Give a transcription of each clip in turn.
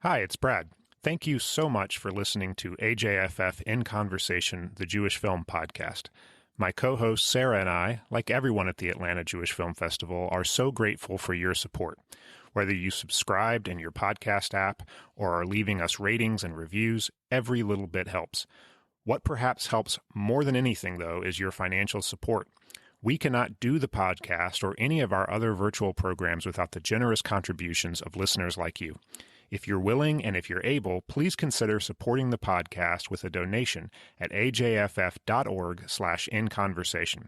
Hi, it's Brad. Thank you so much for listening to AJFF In Conversation, the Jewish Film Podcast. My co-host Sara and I, like everyone at the Atlanta Jewish Film Festival, are so grateful for your support. Whether you subscribed in your podcast app or are leaving us ratings and reviews, every little bit helps. What perhaps helps more than anything, though, is your financial support. We cannot do the podcast or any of our other virtual programs without the generous contributions of listeners like you. If you're willing and if you're able, please consider supporting the podcast with a donation at ajff.org/inconversation.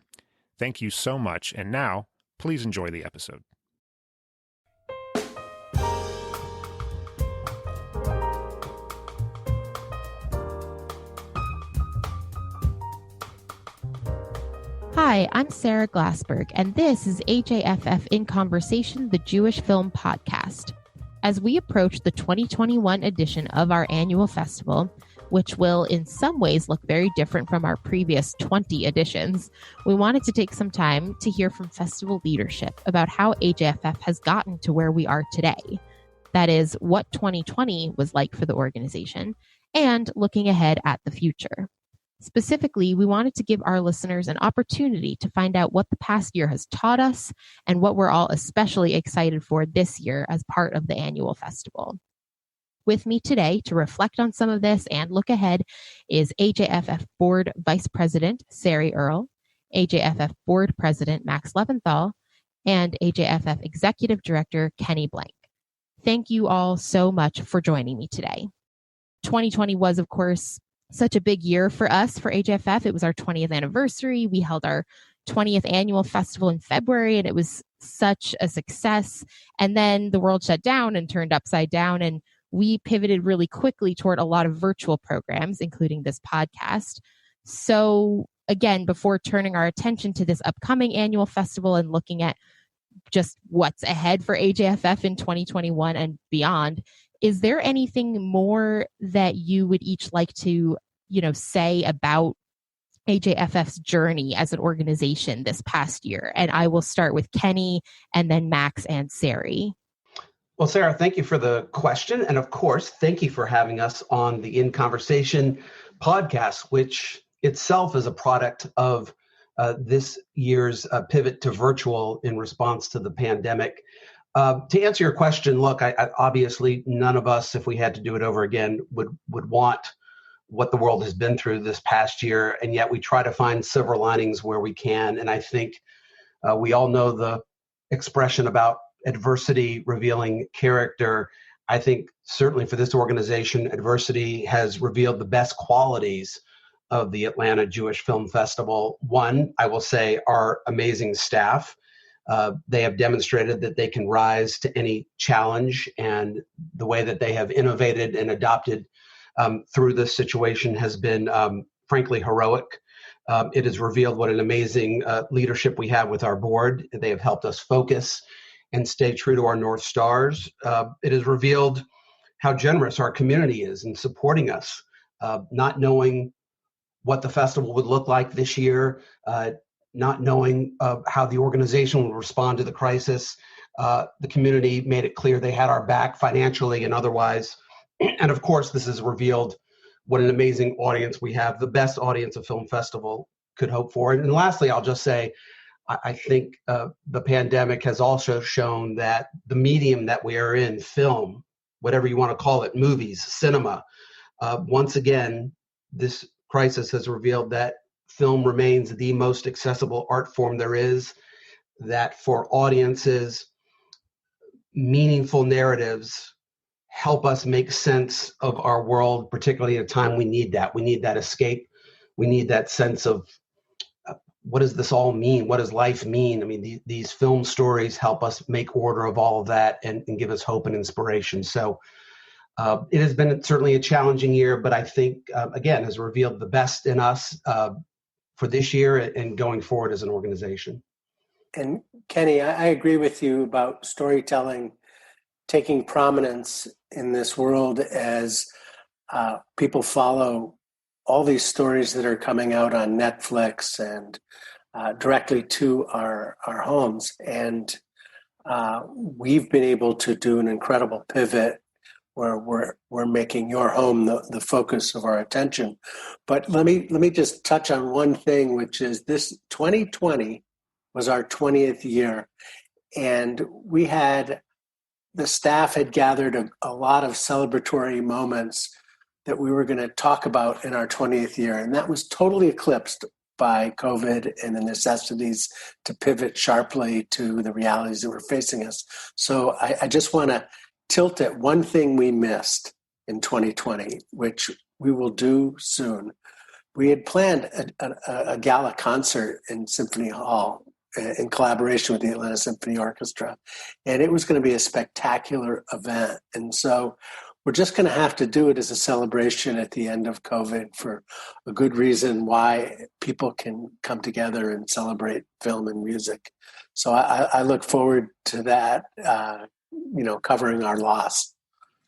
Thank you so much, and now, please enjoy the episode. Hi, I'm Sara Glassberg, and this is AJFF In Conversation, the Jewish Film Podcast. As we approach the 2021 edition of our annual festival, which will in some ways look very different from our previous 20 editions, we wanted to take some time to hear from festival leadership about how AJFF has gotten to where we are today. That is, what 2020 was like for the organization, and looking ahead at the future. Specifically, we wanted to give our listeners an opportunity to find out what the past year has taught us and what we're all especially excited for this year as part of the annual festival. With me today to reflect on some of this and look ahead is AJFF Board Vice President Sari Earl, AJFF Board President Max Leventhal, and AJFF Executive Director Kenny Blank. Thank you all so much for joining me today. 2020 was, of course, such a big year for us, for AJFF. It was our 20th anniversary. We held our 20th annual festival in February, and it was such a success. And then the world shut down and turned upside down, and we pivoted really quickly toward a lot of virtual programs, including this podcast. So again, before turning our attention to this upcoming annual festival and looking at just what's ahead for AJFF in 2021 and beyond, is there anything more that you would each like to, say about AJFF's journey as an organization this past year? And I will start with Kenny and then Max and Sari. Well, Sara, thank you for the question. And of course, thank you for having us on the In Conversation podcast, which itself is a product of this year's pivot to virtual in response to the pandemic. To answer your question, look, I obviously none of us, if we had to do it over again, would want what the world has been through this past year, and yet we try to find silver linings where we can. And I think we all know the expression about adversity revealing character. I think certainly for this organization, adversity has revealed the best qualities of the Atlanta Jewish Film Festival. One, I will say, our amazing staff. They have demonstrated that they can rise to any challenge, and the way that they have innovated and adopted through this situation has been, frankly, heroic. It has revealed what an amazing leadership we have with our board. They have helped us focus and stay true to our North Stars. It has revealed how generous our community is in supporting us, not knowing what the festival would look like this year, not knowing how the organization will respond to the crisis. The community made it clear they had our back financially and otherwise. And of course, this has revealed what an amazing audience we have, the best audience a film festival could hope for. And lastly, I'll just say, I think the pandemic has also shown that the medium that we are in, film, whatever you want to call it, movies, cinema, once again, this crisis has revealed that film remains the most accessible art form there is, that for audiences, meaningful narratives help us make sense of our world, particularly at a time we need that. We need that escape. We need that sense of what does this all mean? What does life mean? I mean, these film stories help us make order of all of that and give us hope and inspiration. So it has been certainly a challenging year, but I think, again, has revealed the best in us for this year and going forward as an organization. And Kenny, I agree with you about storytelling taking prominence in this world as people follow all these stories that are coming out on Netflix and directly to our homes. And we've been able to do an incredible pivot where we're making your home the focus of our attention. But let me just touch on one thing, which is this 2020 was our 20th year, and the staff had gathered a lot of celebratory moments that we were going to talk about in our 20th year, and that was totally eclipsed by COVID and the necessities to pivot sharply to the realities that were facing us. So I just want to tilt at one thing we missed in 2020, which we will do soon. We had planned a gala concert in Symphony Hall in collaboration with the Atlanta Symphony Orchestra, and it was going to be a spectacular event. And so we're just going to have to do it as a celebration at the end of COVID for a good reason why people can come together and celebrate film and music. So I look forward to that, covering our loss.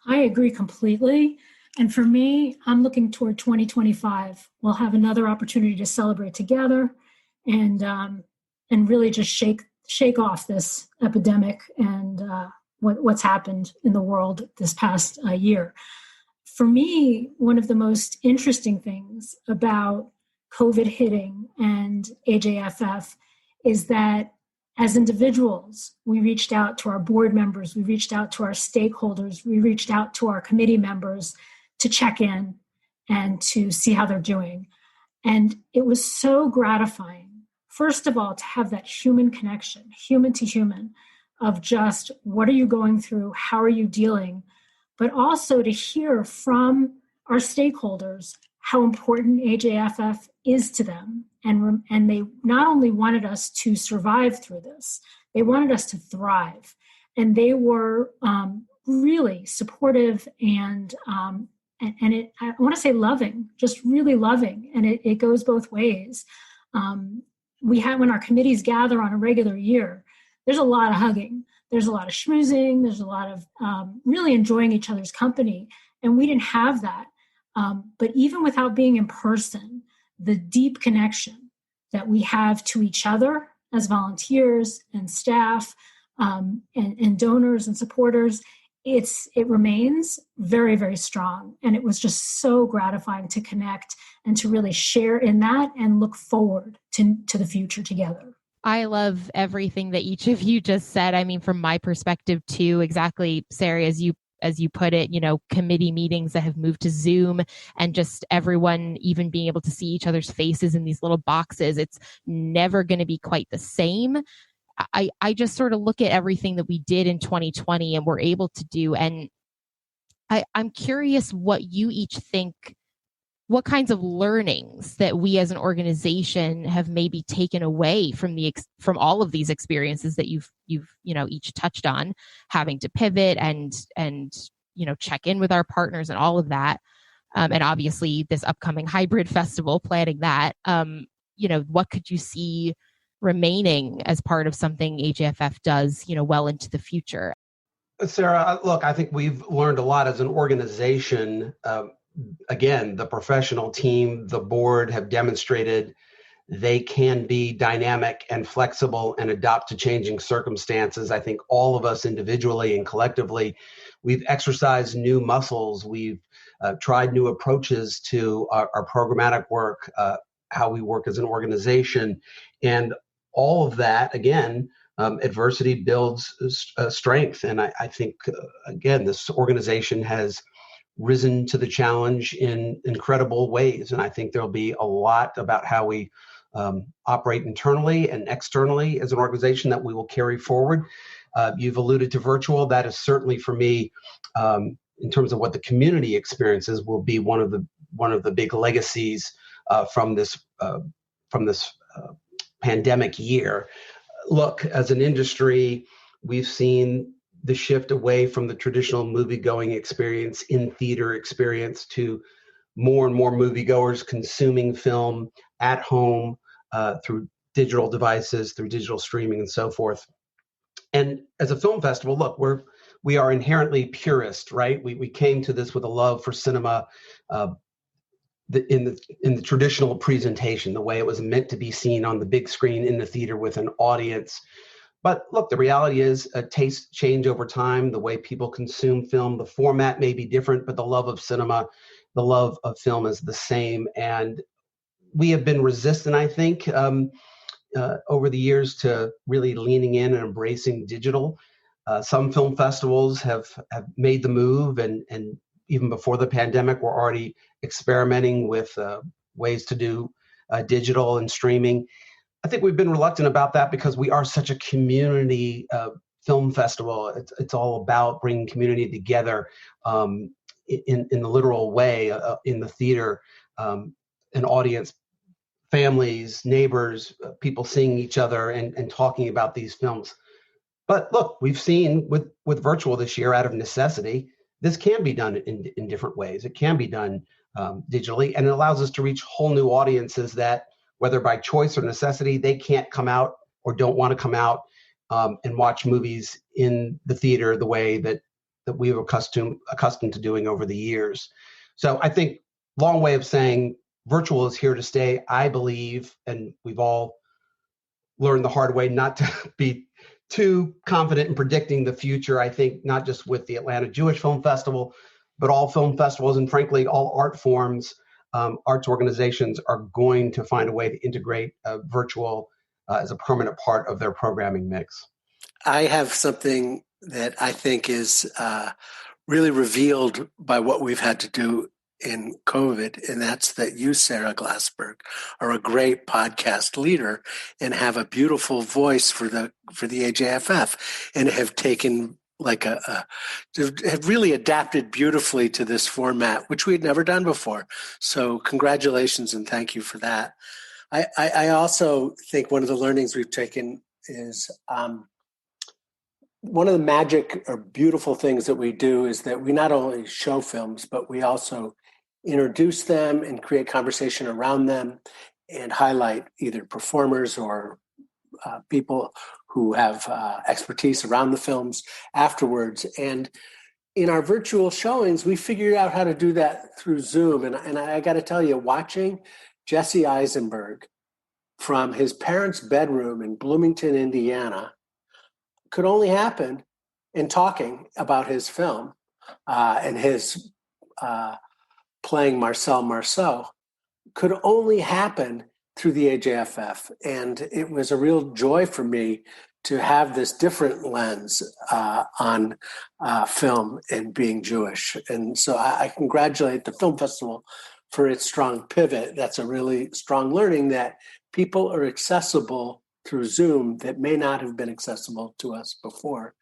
I agree completely. And for me, I'm looking toward 2025. We'll have another opportunity to celebrate together and really just shake off this epidemic and what's happened in the world this past year. For me, one of the most interesting things about COVID hitting and AJFF is that as individuals, we reached out to our board members, we reached out to our stakeholders, we reached out to our committee members to check in and to see how they're doing. And it was so gratifying, first of all, to have that human connection, human to human, of just what are you going through, how are you dealing, but also to hear from our stakeholders how important AJFF is to them. And they not only wanted us to survive through this, they wanted us to thrive. And they were really supportive and I want to say loving, just really loving. And it goes both ways. When our committees gather on a regular year, there's a lot of hugging, there's a lot of schmoozing, there's a lot of really enjoying each other's company. And we didn't have that. But even without being in person, the deep connection that we have to each other as volunteers and staff and donors and supporters, it remains very, very strong. And it was just so gratifying to connect and to really share in that and look forward to the future together. I love everything that each of you just said. I mean, from my perspective too, exactly, Sari, as you put it, committee meetings that have moved to Zoom and just everyone even being able to see each other's faces in these little boxes. It's never going to be quite the same. I just sort of look at everything that we did in 2020 and were able to do. And I'm curious what you each think, what kinds of learnings that we as an organization have maybe taken away from all of these experiences that you've each touched on, having to pivot and check in with our partners and all of that. And obviously this upcoming hybrid festival, planning that, what could you see remaining as part of something AJFF does, well into the future? Sara, look, I think we've learned a lot as an organization. Again, the professional team, the board have demonstrated they can be dynamic and flexible and adapt to changing circumstances. I think all of us individually and collectively, we've exercised new muscles. We've tried new approaches to our programmatic work, how we work as an organization. And all of that, again, adversity builds strength. And I think, again, this organization has risen to the challenge in incredible ways. And I think there'll be a lot about how we operate internally and externally as an organization that we will carry forward. You've alluded to virtual. That is certainly for me, in terms of what the community experiences, will be one of the big legacies from this pandemic year. Look, as an industry, we've seen the shift away from the traditional movie-going experience, in-theater experience, to more and more moviegoers consuming film at home through digital devices, through digital streaming and so forth. And as a film festival, look, we are inherently purist, right? We came to this with a love for cinema in the traditional presentation, the way it was meant to be seen on the big screen in the theater with an audience. But look, the reality is tastes change over time. The way people consume film, the format may be different, but the love of cinema, the love of film is the same. And we have been resistant, I think, over the years to really leaning in and embracing digital. Some film festivals have made the move, and even before the pandemic, we're already experimenting with ways to do digital and streaming. I think we've been reluctant about that because we are such a community film festival. It's all about bringing community together in the literal way in the theater, an audience, families, neighbors, people seeing each other and talking about these films. But look, we've seen with virtual this year, out of necessity, this can be done in different ways. It can be done digitally, and it allows us to reach whole new audiences that, whether by choice or necessity, they can't come out or don't want to come out and watch movies in the theater the way that we were accustomed to doing over the years. So I think, long way of saying, virtual is here to stay, I believe, and we've all learned the hard way not to be too confident in predicting the future. I think not just with the Atlanta Jewish Film Festival, but all film festivals and frankly, all art forms, arts organizations are going to find a way to integrate virtual as a permanent part of their programming mix. I have something that I think is really revealed by what we've had to do in COVID, and that's that you, Sara Glassberg, are a great podcast leader and have a beautiful voice for the AJFF, and have taken have really adapted beautifully to this format, which we had never done before. So congratulations and thank you for that. I also think one of the learnings we've taken is one of the magic or beautiful things that we do is that we not only show films, but we also introduce them and create conversation around them and highlight either performers or people who have expertise around the films afterwards. And in our virtual showings, we figured out how to do that through Zoom. And I got to tell you, watching Jesse Eisenberg from his parents' bedroom in Bloomington, Indiana, could only happen in talking about his film and his playing Marcel Marceau, could only happen through the AJFF. And it was a real joy for me to have this different lens on film and being Jewish. And so I congratulate the film festival for its strong pivot. That's a really strong learning that people are accessible through Zoom that may not have been accessible to us before.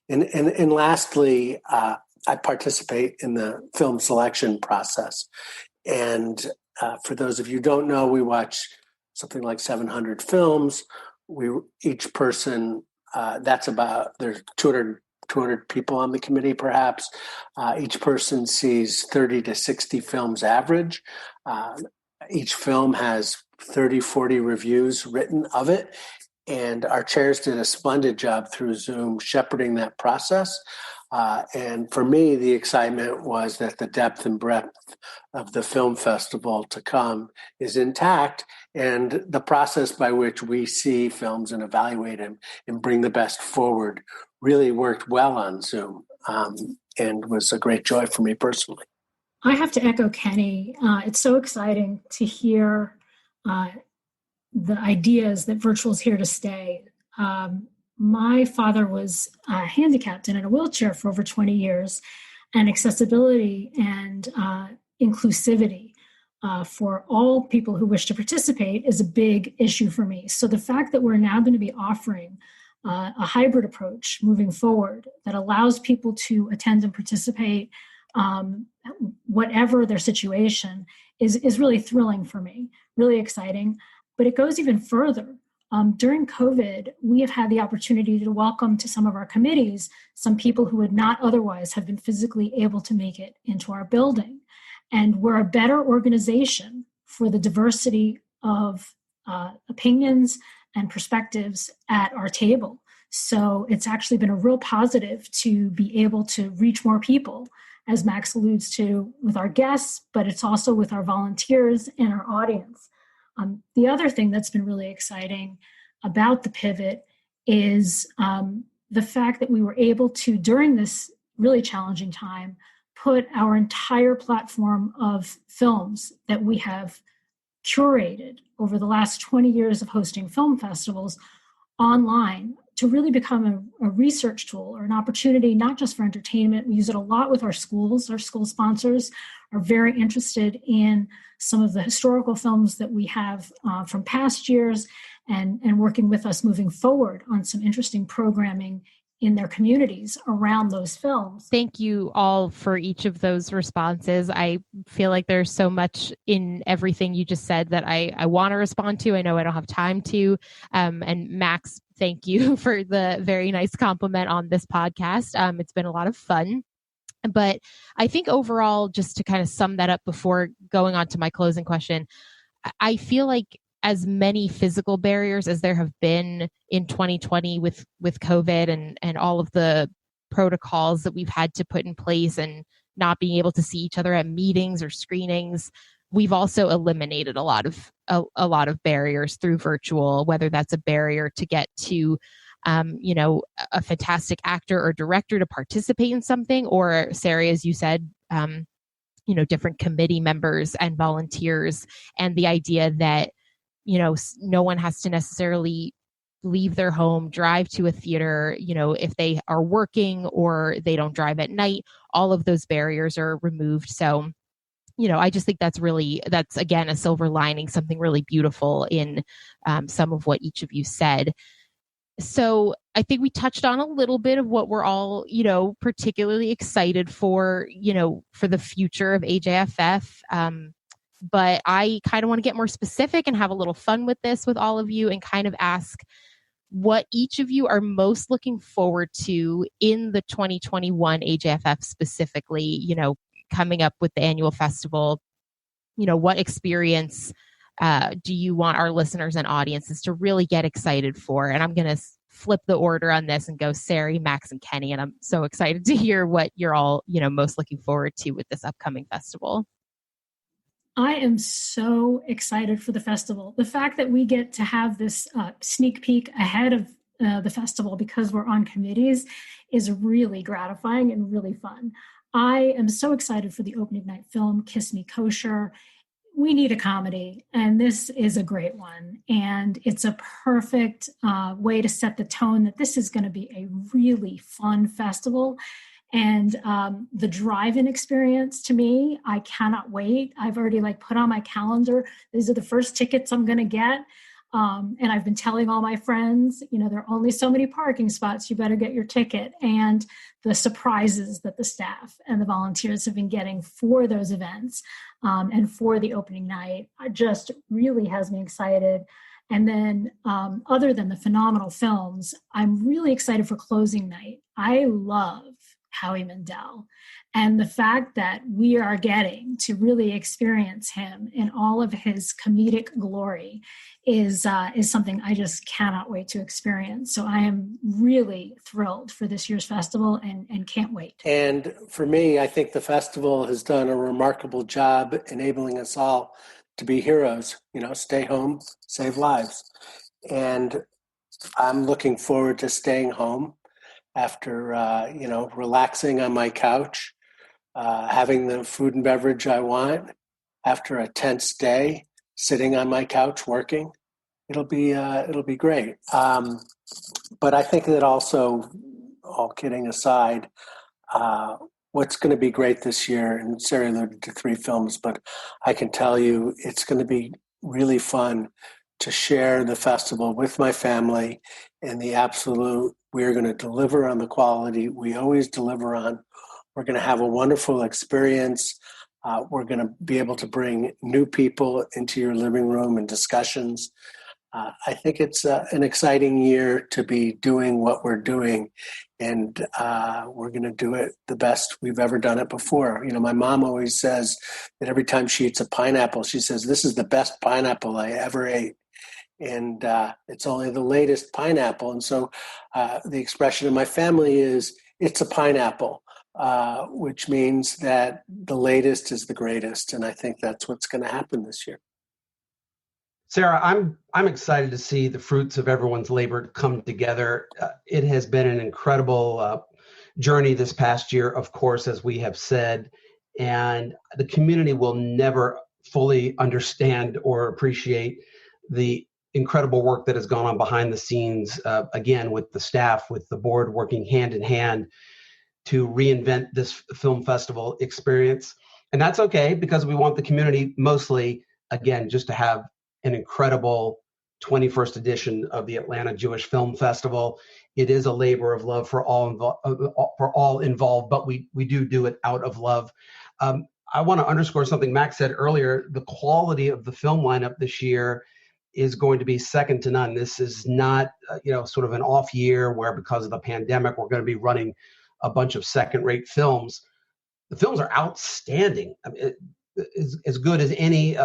And lastly, I participate in the film selection process. And for those of you who don't know, we watch something like 700 films. Each person, there's 200 people on the committee, perhaps. Each person sees 30 to 60 films average. Each film has 30, 40 reviews written of it. And our chairs did a splendid job through Zoom shepherding that process. And for me, the excitement was that the depth and breadth of the film festival to come is intact. And the process by which we see films and evaluate them and bring the best forward really worked well on Zoom and was a great joy for me personally. I have to echo Kenny. It's so exciting to hear the ideas that virtual is here to stay. My father was handicapped and in a wheelchair for over 20 years, and accessibility and inclusivity for all people who wish to participate is a big issue for me. So the fact that we're now going to be offering a hybrid approach moving forward that allows people to attend and participate whatever their situation is really thrilling for me, really exciting. But it goes even further. During COVID, we have had the opportunity to welcome to some of our committees some people who would not otherwise have been physically able to make it into our building. And we're a better organization for the diversity of opinions and perspectives at our table. So it's actually been a real positive to be able to reach more people, as Max alludes to, with our guests, but it's also with our volunteers and our audience. The other thing that's been really exciting about the pivot is the fact that we were able to, during this really challenging time, put our entire platform of films that we have curated over the last 20 years of hosting film festivals online to really become a research tool or an opportunity, not just for entertainment. We use it a lot with our schools. Our school sponsors are very interested in some of the historical films that we have from past years and working with us moving forward on some interesting programming in their communities around those films. Thank you all for each of those responses. I feel like there's so much in everything you just said that I want to respond to. I know I don't have time to. And Max, thank you for the very nice compliment on this podcast. It's been a lot of fun. But I think overall, just to kind of sum that up before going on to my closing question, I feel like as many physical barriers as there have been in 2020 with COVID and all of the protocols that we've had to put in place and not being able to see each other at meetings or screenings, we've also eliminated a lot of barriers through virtual, whether that's a barrier to get to a fantastic actor or director to participate in something, or Sari, as you said, different committee members and volunteers, and the idea that no one has to necessarily leave their home, drive to a theater, if they are working or they don't drive at night, all of those barriers are removed. So, I just think that's again, a silver lining, something really beautiful in some of what each of you said. So I think we touched on a little bit of what we're all, particularly excited for the future of AJFF. But I kind of want to get more specific and have a little fun with this with all of you and kind of ask what each of you are most looking forward to in the 2021 AJFF specifically, coming up with the annual festival. What experience do you want our listeners and audiences to really get excited for? And I'm going to flip the order on this and go Sari, Max, and Kenny. And I'm so excited to hear what you're all, most looking forward to with this upcoming festival. I am so excited for the festival. The fact that we get to have this sneak peek ahead of the festival because we're on committees is really gratifying and really fun. I am so excited for the opening night film, Kiss Me Kosher. We need a comedy, and this is a great one. And it's a perfect way to set the tone that this is going to be a really fun festival. And the drive-in experience, to me, I cannot wait. I've already put on my calendar. These are the first tickets I'm going to get. And I've been telling all my friends, there are only so many parking spots. You better get your ticket. And the surprises that the staff and the volunteers have been getting for those events and for the opening night just really has me excited. And then other than the phenomenal films, I'm really excited for closing night. I love Howie Mandel. And the fact that we are getting to really experience him in all of his comedic glory is something I just cannot wait to experience. So I am really thrilled for this year's festival and can't wait. And for me, I think the festival has done a remarkable job enabling us all to be heroes, stay home, save lives. And I'm looking forward to staying home after, relaxing on my couch, having the food and beverage I want after a tense day, sitting on my couch working. It'll be great. But I think that also, all kidding aside, what's going to be great this year, and Sari alluded to 3 films, but I can tell you it's going to be really fun to share the festival with my family and the absolute, we're going to deliver on the quality we always deliver on. We're going to have a wonderful experience. We're going to be able to bring new people into your living room and discussions. I think it's an exciting year to be doing what we're doing, and we're going to do it the best we've ever done it before. My mom always says that every time she eats a pineapple, she says, "This is the best pineapple I ever ate." And it's only the latest pineapple. And so the expression of my family is, it's a pineapple, which means that the latest is the greatest. And I think that's what's going to happen this year. Sara, I'm excited to see the fruits of everyone's labor come together. It has been an incredible journey this past year, of course, as we have said, and the community will never fully understand or appreciate the incredible work that has gone on behind the scenes, again, with the staff, with the board working hand in hand to reinvent this film festival experience. And that's okay, because we want the community mostly, again, just to have an incredible 21st edition of the Atlanta Jewish Film Festival. It is a labor of love for all involved, but we do it out of love. I want to underscore something Max said earlier. The quality of the film lineup this year is going to be second to none. This is not, sort of an off year where, because of the pandemic, we're going to be running a bunch of second-rate films. The films are outstanding. I mean, as good as any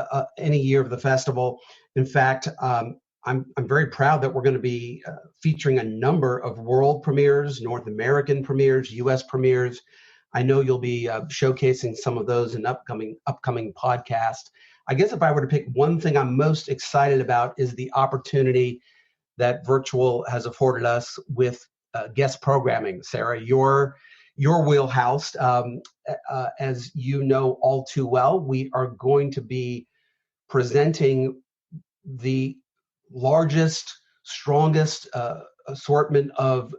year of the festival. In fact, I'm very proud that we're going to be featuring a number of world premieres, North American premieres, U.S. premieres. I know you'll be showcasing some of those in upcoming podcast. I guess if I were to pick one thing I'm most excited about is the opportunity that virtual has afforded us with guest programming. Sara, your wheelhouse, as you know all too well, we are going to be presenting the largest, strongest assortment of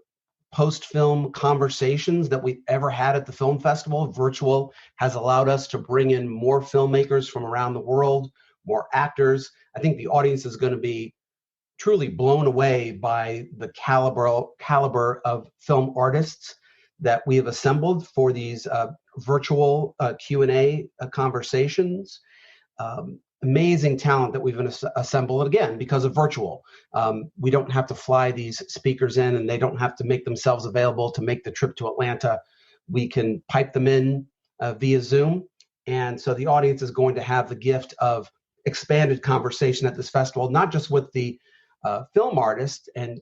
post-film conversations that we've ever had at the film festival. Virtual has allowed us to bring in more filmmakers from around the world, more actors. I think the audience is going to be truly blown away by the caliber of film artists that we have assembled for these virtual Q&A conversations. Amazing talent that we've assembled, again, because of virtual. We don't have to fly these speakers in, and they don't have to make themselves available to make the trip to Atlanta. We can pipe them in via Zoom. And so the audience is going to have the gift of expanded conversation at this festival, not just with the film artists and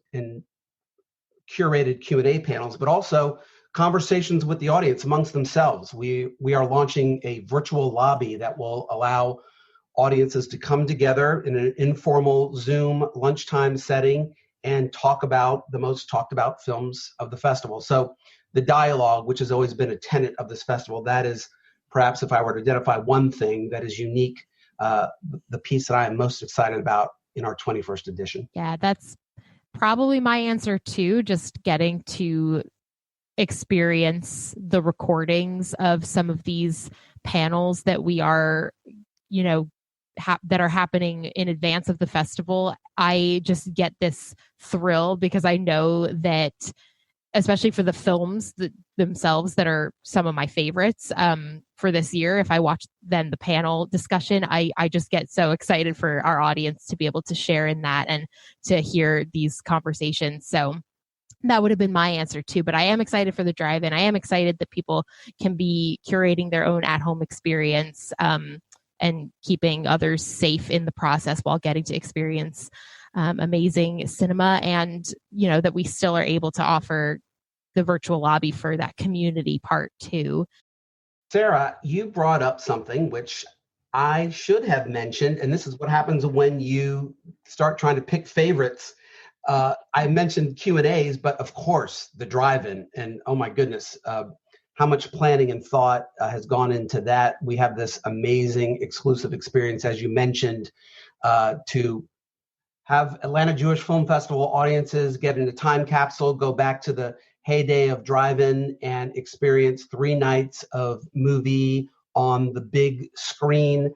curated Q&A panels, but also conversations with the audience amongst themselves. We are launching a virtual lobby that will allow audiences to come together in an informal Zoom lunchtime setting and talk about the most talked about films of the festival. So the dialogue, which has always been a tenet of this festival, that is perhaps, if I were to identify one thing that is unique, the piece that I am most excited about in our 21st edition. Yeah, that's probably my answer too, just getting to experience the recordings of some of these panels that we are, that are happening in advance of the festival. I just get this thrill because I know that, especially for the films themselves that are some of my favorites for this year, if I watch then the panel discussion, I just get so excited for our audience to be able to share in that and to hear these conversations. So that would have been my answer too. But I am excited for the drive-in. I am excited that people can be curating their own at-home experience and keeping others safe in the process while getting to experience amazing cinema, and that we still are able to offer the virtual lobby for that community part too. Sara, you brought up something which I should have mentioned, and this is what happens when you start trying to pick favorites. I mentioned Q&As, but of course the drive-in, and oh my goodness, how much planning and thought has gone into that. We have this amazing exclusive experience, as you mentioned, to have Atlanta Jewish Film Festival audiences get in a time capsule, go back to the heyday of drive-in and experience 3 nights of movie on the big screen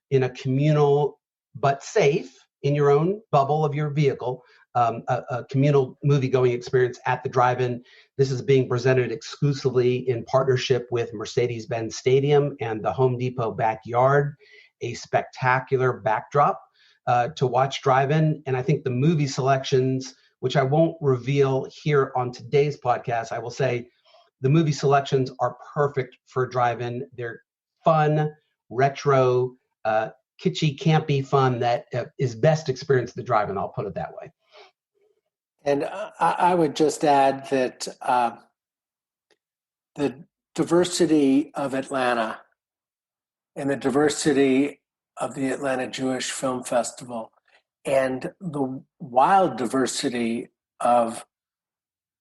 in a communal but safe, in your own bubble of your vehicle, a communal movie-going experience at the drive-in. This is being presented exclusively in partnership with Mercedes-Benz Stadium and the Home Depot backyard, a spectacular backdrop to watch drive-in. And I think the movie selections, which I won't reveal here on today's podcast, I will say the movie selections are perfect for drive-in. They're fun, retro, kitschy, campy fun that is best experienced at the drive-in. I'll put it that way. And I would just add that the diversity of Atlanta and the diversity of the Atlanta Jewish Film Festival and the wild diversity of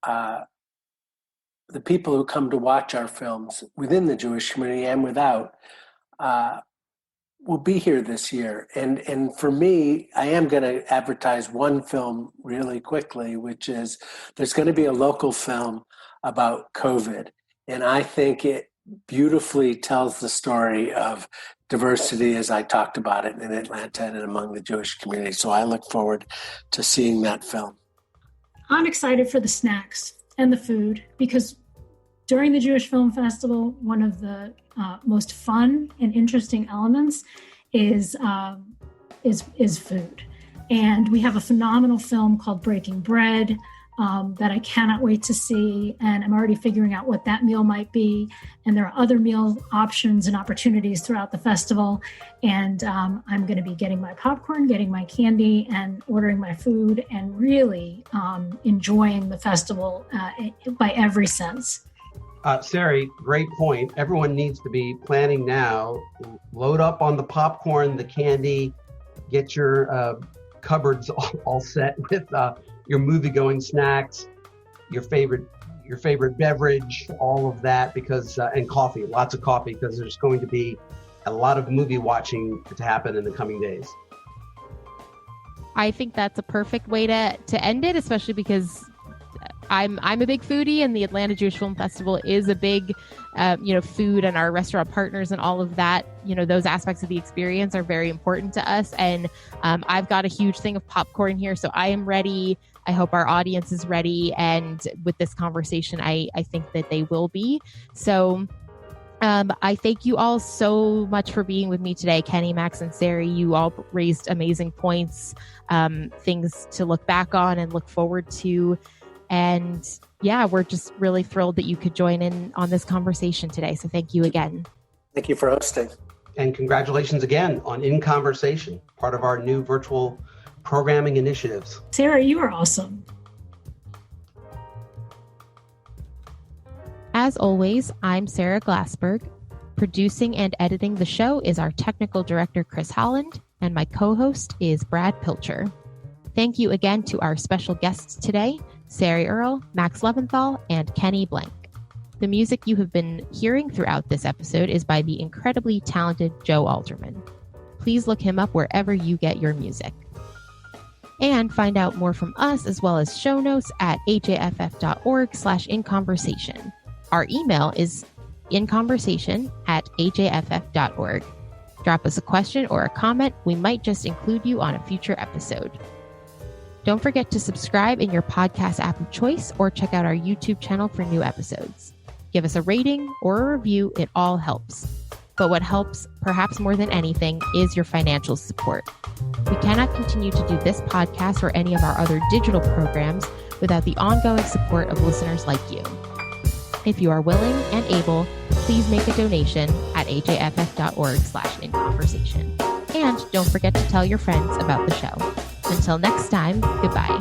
the people who come to watch our films within the Jewish community and without will be here this year. And for me, I am going to advertise one film really quickly, which is there's going to be a local film about COVID. And I think it beautifully tells the story of diversity as I talked about it in Atlanta and among the Jewish community. So I look forward to seeing that film. I'm excited for the snacks and the food because during the Jewish Film Festival, one of the most fun and interesting elements is food. And we have a phenomenal film called Breaking Bread that I cannot wait to see. And I'm already figuring out what that meal might be. And there are other meal options and opportunities throughout the festival. And I'm going to be getting my popcorn, getting my candy, and ordering my food, and really enjoying the festival by every sense. Sari, great point. Everyone needs to be planning now. Load up on the popcorn, the candy, get your cupboards all set with your movie-going snacks, your favorite beverage, all of that, because and coffee, lots of coffee, because there's going to be a lot of movie watching to happen in the coming days. I think that's a perfect way to end it, especially because I'm a big foodie, and the Atlanta Jewish Film Festival is a big, food, and our restaurant partners and all of that. Those aspects of the experience are very important to us. And I've got a huge thing of popcorn here, so I am ready. I hope our audience is ready. And with this conversation, I think that they will be. So I thank you all so much for being with me today. Kenny, Max, and Sari, you all raised amazing points, things to look back on and look forward to. And yeah, we're just really thrilled that you could join in on this conversation today. So thank you again. Thank you for hosting. And congratulations again on In Conversation, part of our new virtual programming initiatives. Sara, you are awesome. As always, I'm Sara Glassberg. Producing and editing the show is our technical director, Chris Holland, and my co-host is Brad Pilcher. Thank you again to our special guests today, Sari Earl, Max Leventhal, and Kenny Blank. The music you have been hearing throughout this episode is by the incredibly talented Joe Alderman. Please look him up wherever you get your music. And find out more from us as well as show notes at ajff.org/inconversation. Our email is inconversation@ajff.org. Drop us a question or a comment. We might just include you on a future episode. Don't forget to subscribe in your podcast app of choice or check out our YouTube channel for new episodes. Give us a rating or a review. It all helps. But what helps, perhaps more than anything, is your financial support. We cannot continue to do this podcast or any of our other digital programs without the ongoing support of listeners like you. If you are willing and able, please make a donation at ajff.org/inconversation. And don't forget to tell your friends about the show. Until next time, goodbye.